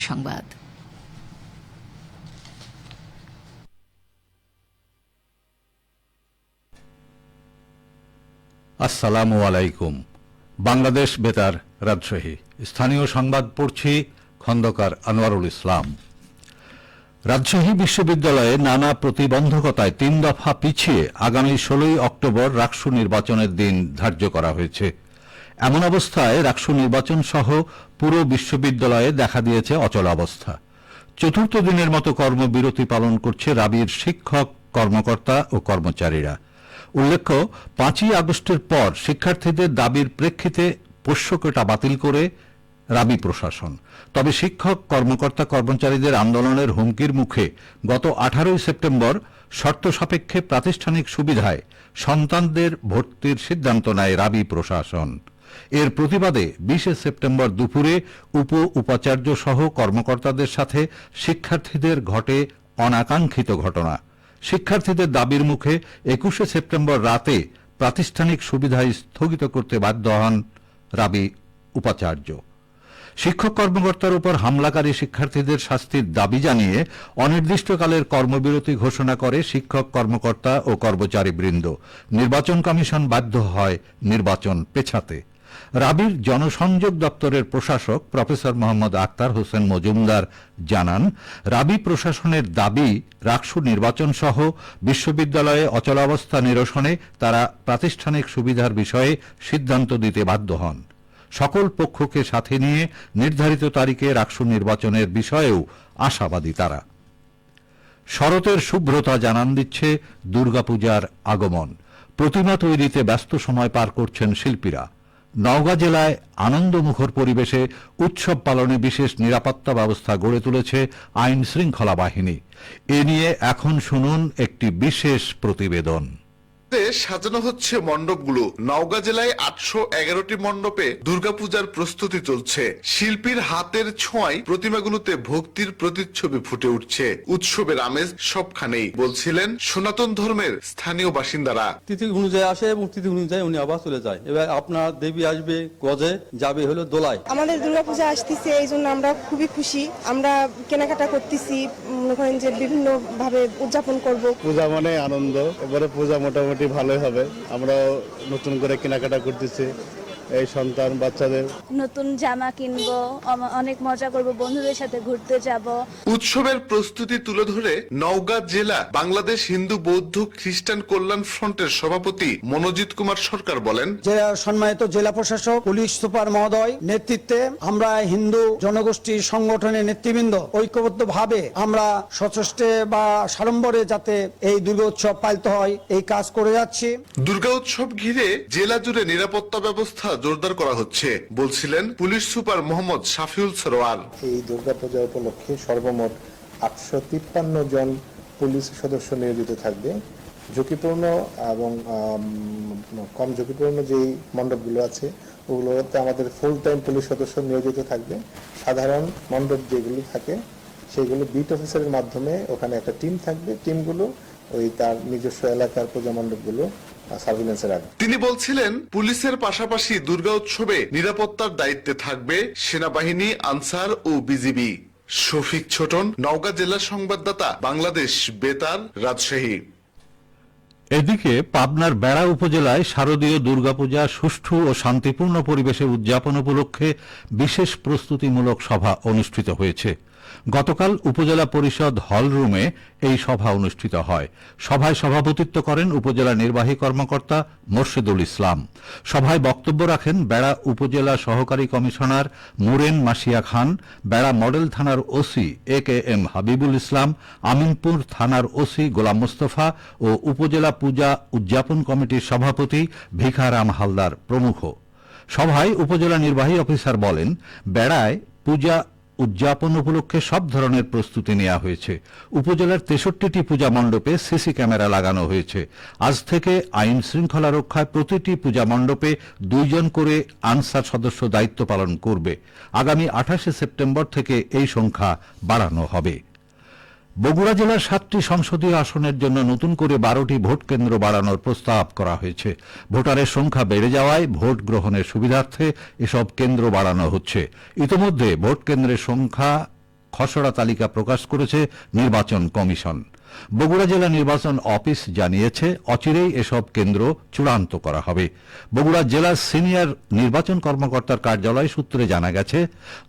সংবাদ। আসসালামু আলাইকুম। বাংলাদেশ বেতার, রাজশাহী। স্থানীয় সংবাদ পড়ছি খন্দকার আনোয়ারুল ইসলাম। রাজশাহী বিশ্ববিদ্যালয়ে নানা প্রতিবন্ধকতায় ৩ দফা পিছিয়ে আগামী ১৬ই অক্টোবর রাকসু নির্বাচনের দিন ধার্য করা হয়েছে। এমন অবস্থায় রাকসু নির্বাচন সহ পুরো বিশ্ববিদ্যালয়ে দেখা দিয়েছে অচলাবস্থা। চতুর্থ দিনের মতো কর্মবিরতি পালন করছে রাবির শিক্ষক, কর্মকর্তা ও কর্মচারীরা। উল্লেখ্য, ৫ই আগস্টের পর শিক্ষার্থীদের দাবির প্রেক্ষিতে পোষ্যকোটা বাতিল করে রাবি প্রশাসন। তবে শিক্ষক, কর্মকর্তা, কর্মচারীদের আন্দোলনের হুমকির মুখে গত 18ই সেপ্টেম্বর শর্ত সাপেক্ষে প্রাতিষ্ঠানিক সুবিধায় সন্তানদের ভর্তির সিদ্ধান্ত নেয় রাবি প্রশাসন। এর প্রতিবাদে 20 সেপ্টেম্বর দুপুরে উপাচার্য সহ কর্মকর্তাদের সাথে শিক্ষার্থীদের ঘটে অনাকাঙ্ক্ষিত ঘটনা। শিক্ষার্থীদের দাবির মুখে 21 সেপ্টেম্বর রাতে প্রাতিষ্ঠানিক সুবিধা স্থগিত করতে বাধ্য হন রাবি উপাচার্য। শিক্ষক কর্মকর্তার উপর হামলাকারী শিক্ষার্থীদের শাস্তির দাবি জানিয়ে অনির্দিষ্টকালের কর্মবিরতি ঘোষণা করে শিক্ষক, কর্মকর্তা ও কর্মচারীবৃন্দ। নির্বাচন কমিশন বাধ্য হয় নির্বাচন পেছাতে। রাবির জনসংযোগ দপ্তরের প্রশাসক প্রফেসর মোহাম্মদ আক্তার হোসেন মজুমদার জানান, রাবি প্রশাসনের দাবি রাকসু নির্বাচন সহ বিশ্ববিদ্যালয়ে অচলাবস্থা নিরসনে তারা প্রাতিষ্ঠানিক সুবিধার বিষয়ে সিদ্ধান্ত দিতে বাধ্য হন। সকল পক্ষকে সাথে নিয়ে নির্ধারিত তারিখে রাকসু নির্বাচনের বিষয়েও আশাবাদী তারা। শরতের শুভ্রতা জানান দিচ্ছে দুর্গাপূজার আগমন। প্রতিমা তৈরিতে ব্যস্ত সময় পার করছেন শিল্পীরা। নওগাঁ জেলায় আনন্দমুখর পরিবেশে উৎসব পালনে বিশেষ নিরাপত্তা ব্যবস্থা গড়ে তুলেছে আইন শৃঙ্খলা বাহিনী। এ নিয়ে এখন শুনুন একটি বিশেষ প্রতিবেদন। সাজানো হচ্ছে মণ্ডপগুলো। নওগাঁ জেলায় 811টি মণ্ডপে দুর্গাপূজার প্রস্তুতি চলছে। শিল্পীর হাতের ছোঁয়ায় প্রতিমাগুলোতে ভক্তির প্রতিচ্ছবি ফুটে উঠছে। উৎসবের আমেজ সবখানেই, বলছিলেন সনাতন ধর্মের স্থানীয় বাসিন্দারা। তিথি অনুযায়ী আসে এবং তিথি অনুযায়ী উনি আবার চলে যায়। এবার আপনার দেবী আসবে গজে, যাবে হলো দোলায়। আমাদের দুর্গাপূজা আসতেছে, এই জন্য আমরা খুবই খুশি। আমরা কেনাকাটা করতেছি, মনে করেন যে বিভিন্ন ভাবে উদযাপন করব। পূজা মানে আনন্দ। এবারে পূজা মোটামুটি ভালোই হবে। আমরা নতুন করে কেনাকাটা করতেছি, এই সন্তান বাচ্চাদের নতুন জামা কিনবো, অনেক মজা করব, বন্ধুদের সাথে ঘুরতে যাব। উৎসবের প্রস্তুতি তুলে ধরে নওগাঁ জেলা বাংলাদেশ হিন্দু বৌদ্ধ খ্রিস্টান কল্যাণ ফ্রন্টের সভাপতি মনোজিৎ কুমার সরকার বলেন, সম্মানিত জেলা প্রশাসক, পুলিশ সুপার মহোদয় নেতৃত্বে আমরা হিন্দু জনগোষ্ঠীর সংগঠনের নেতৃবৃন্দ ঐক্যবদ্ধভাবে আমরা সচেষ্টে বা সাড়ম্বরে যাতে এই দুর্গা উৎসব পালিত হয় এই কাজ করে যাচ্ছি। দুর্গা উৎসব ঘিরে জেলা জুড়ে নিরাপত্তা ব্যবস্থা জোরদার করা হচ্ছে, বলছিলেন পুলিশ সুপার মোহাম্মদ শাফিউল সরোয়ার। এই দুর্গাপূজা উপলক্ষে সর্বমোট 853 জন পুলিশ সদস্য নিয়োজিত থাকবে। ঝুঁকিপূর্ণ এবং কম ঝুঁকিপূর্ণ যেই মণ্ডপগুলো আছে ওগুলোতে আমাদের ফুল টাইম পুলিশ সদস্য নিয়োজিত থাকবে। সাধারণ মণ্ডপ যেগুলো থাকে সেগুলো বিট অফিসারের মাধ্যমে ওখানে একটা টিম থাকবে। টিমগুলো ওই তার নিজস্ব এলাকার পূজা মণ্ডপগুলো সার্ভিলেন্সে রাখবে। তিনি বলছিলেন, পুলিশের পাশাপাশি দুর্গা উৎসবে নিরাপত্তার দায়িত্বে থাকবে সেনাবাহিনী, আনসার ও বিজিবি। শফিক ছোটন, নওগাঁ জেলার সংবাদদাতা, বাংলাদেশ বেতার, রাজশাহী। এদিকে পাবনার বেড়া উপজেলায় শারদীয় দুর্গাপূজা সুষ্ঠু ও শান্তিপূর্ণ পরিবেশে উদযাপন উপলক্ষে বিশেষ প্রস্তুতিমূলক সভা অনুষ্ঠিত হয়েছে। গতকাল উপজেলা পরিষদ হলরুমে এই সভা অনুষ্ঠিত হয়। সভায় সভাপতিত্ব করেন উপজেলা নির্বাহী কর্মকর্তা মোর্শেদুল ইসলাম। সভায় বক্তব্য রাখেন বেড়া উপজেলা সহকারী কমিশনার মুরেন মাসিয়া খান, বেড়া মডেল থানার ওসি AKM হাবিবুল ইসলাম, আমিনপুর থানার ওসি গোলাম মোস্তফা ও উপজেলা পূজা উদযাপন কমিটির সভাপতি ভিখারাম হালদার প্রমুখ। সভায় উপজেলা নির্বাহী অফিসার বলেন, বেড়ায় পূজা উদযাপন উপলক্ষে সব ধরনের প্রস্তুতি নেওয়া হয়েছে। উপজেলার 63টি পূজা মণ্ডপে সিসি ক্যামেরা লাগানো হয়েছে। আজ থেকে আইন শৃঙ্খলা রক্ষায় প্রতিটি পূজা মণ্ডপে 2 জন করে আনসার সদস্য দায়িত্ব পালন করবে। আগামী 28 সেপ্টেম্বর থেকে এই সংখ্যা বাড়ানো হবে। বগুড়া জেলার 7টি সংসদীয় আসনের জন্য নতুন করে 12টি ভোট কেন্দ্র বাড়ানোর প্রস্তাব করা হয়েছে। ভোটারের সংখ্যা বেড়ে যাওয়ায় ভোট গ্রহণের সুবিধার্থে এসব কেন্দ্র বাড়ানো হচ্ছে। ইতিমধ্যে ভোট কেন্দ্রের সংখ্যা খসড়া তালিকা প্রকাশ করেছে নির্বাচন কমিশন। বগুড়া জেলা নির্বাচন অফিস জানিয়েছে অচিরেই এসব কেন্দ্র চূড়ান্ত করা হবে। বগুড়া জেলার সিনিয়র নির্বাচন কর্মকর্তার কার্যালয় সূত্রে জানা গেছে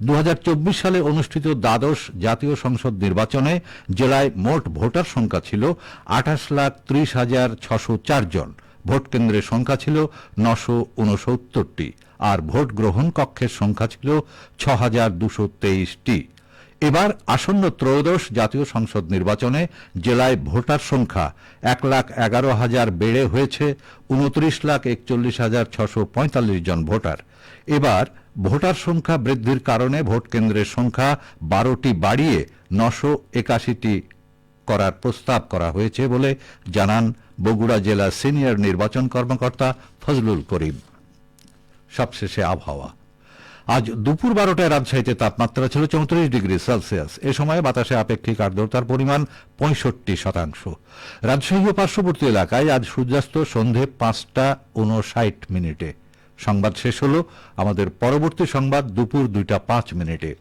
2024 সালে অনুষ্ঠিত দ্বাদশ জাতীয় সংসদ নির্বাচনে জেলায় মোট ভোটার সংখ্যা ছিল 28,30,604 জন। ভোট কেন্দ্রের সংখ্যা ছিল 969টি আর ভোট গ্রহণ কক্ষের সংখ্যা ছিল 6,223টি। এবার আসন্ন ত্রয়োদশ জাতীয় সংসদ নির্বাচনে জেলায় ভোটার সংখ্যা 1,11,000 বেড়ে হয়েছে 29,41,645 জন ভোটার। এবার ভোটার সংখ্যা বৃদ্ধির কারণে ভোট কেন্দ্রের সংখ্যা 12টি বাড়িয়ে 981টি করার প্রস্তাব করা হয়েছে বলে জানান বগুড়া জেলা সিনিয়র নির্বাচন কর্মকর্তা ফজলুল করিম। সবশেষে আবহাওয়া। আজ দুপুর 12টায় রাজশাহীতে তাপমাত্রা ছিল 34 ডিগ্রি সেলসিয়াস। এ সময় বাতাসে আপেক্ষিক আর্দ্রতার পরিমাণ 65%। রাজশাহী ও পার্শ্ববর্তী এলাকায় আজ সূর্যাস্ত সন্ধে 5:59 সংবাদ শেষ হল। আমাদের পরবর্তী সংবাদ দুপুর 2:05।